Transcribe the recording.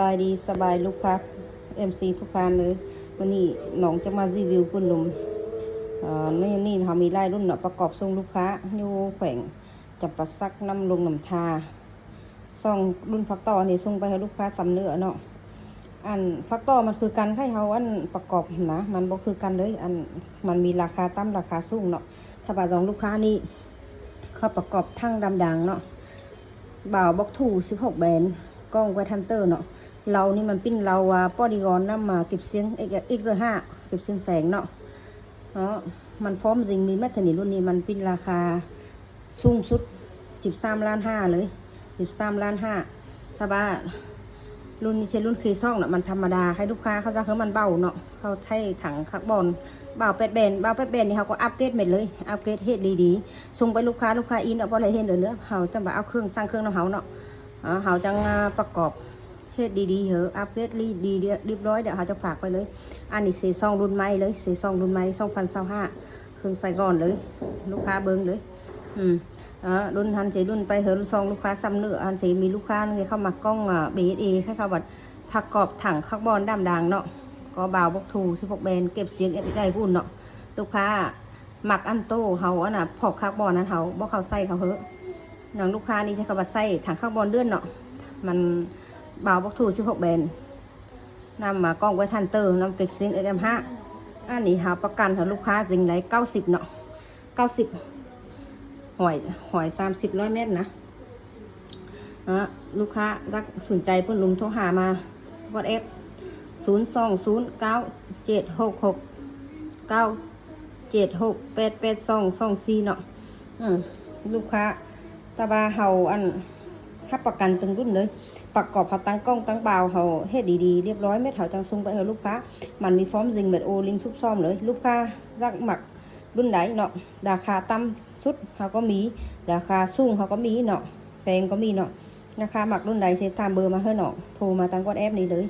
สบายดีสบายลูกค้า MC ทุกท่านเลยวันนี้น้องจะมารีวิวปุ่นลมนี่เขามีไล่รุ่นเนาะประกอบทรงลูกค้าอยู่แขวงจำปาสักน้ำลงน้ำทาซ่องรุ่นฟักต่อนี่ส่งไปให้ลูกค้าสำเนื้อเนาะอันฟักต่อมันคือกันให้เขาอันประกอบนะมันบ่คือกันเลยอันมันมีราคาต่ำราคาสูงเนาะถ้าบาดองลูกค้านี่เขาประกอบทั้งดำดังเนาะบ่าวบล็อกทู16แบนกล้องไวทันเตอร์เนาะเรานี่มันปิ้นเราปอดีกอนนำมาเก็บเสียงX5เก็บเสียงแฝงเนาะมันพร้อมจริงมีแมทเทอร์นี่รุ่นนี้มันปิ้นราคาสูงสุด13.5 ล้านเลย13.5 ล้านถ้าว่ารุ่นนี้ใช่รุ่นเคซ่องเนาะมันธรรมดาให้ลูกค้าเขาจะมันเบาเนาะเขาให้ถังคาร์บอนเบา8 แบนนี่เขาก็อัปเกรดเม็ดเลยอัปเกรดเฮ็ดดีๆส่งไปลูกค้าอินเอาบ่ได้เห็นเด้อเขาจะมาเอาเครื่องสร้างเครื่องนำเขาเนาะเขาจังประกอบเฮ็ดดีๆเหอะอัปเกรดดีเรียบร้อยเดี๋ยวเขาจะฝากไปเลยอันนี้เซซองรุ่นใหม่เลยเซซองรุ่นใหม่2025เครื่องใส่ก่อนเลยลูกค้าเบิ้งเลยรุ่นทันเสียรุ่นไปเหอะรุ่นซองลูกค้าซ้ำเนื้อทันเสียมีลูกค้าเนี่ยเข้ามากล้องBSA ให้เขาบัดผักกรอบถังคาร์บอนดำด่างเนาะก็บ่าวบล็อกทู16แบนเก็บเสียงได้พุ่นเนาะลูกค้าหมักอันโต้เขาอันน่ะพอกคาร์บอนนั้นเขาบ่เขาใส่เขาเหอะอย่างลูกค้านี่ใช้เขาบัดใส่ถังคาร์บอนเลื่อนเนาะมันบ่าวบล็อกทู16แบนนำมากล้องไว้ทันเตอร์นำเก็บเสียงXM5อันนี้หาประกันของลูกค้าจริงไหน90เนาะ90หอย30 100 เมตรนะลูกค้ารักสนใจเพิ่นลุมโทรหามาวอทแอป020976697688224เนาะลูกค้าตาบาเฮาอันถ้าประกันตึงรุ่นเลยประกอบเขาตั้งกล้องตั้งเบาเขาเฮ็ดดีๆเรียบร้อยเม็ดเขาจังซุงไปให้ลูกค้ามันมีฟอร์มจริงเม็ดโอลิงซุปซ้อมเลยลูกค้ารักหมักรุ่นไหนเนาะราคาต่ำสุดเขาก็มีราคาสูงเขาก็มีเนาะแพงก็มีเนาะราคาหมักรุ่นใดเซตตามเบอร์มาให้เนาะโทรมาตั้งกดแอปนี้เลย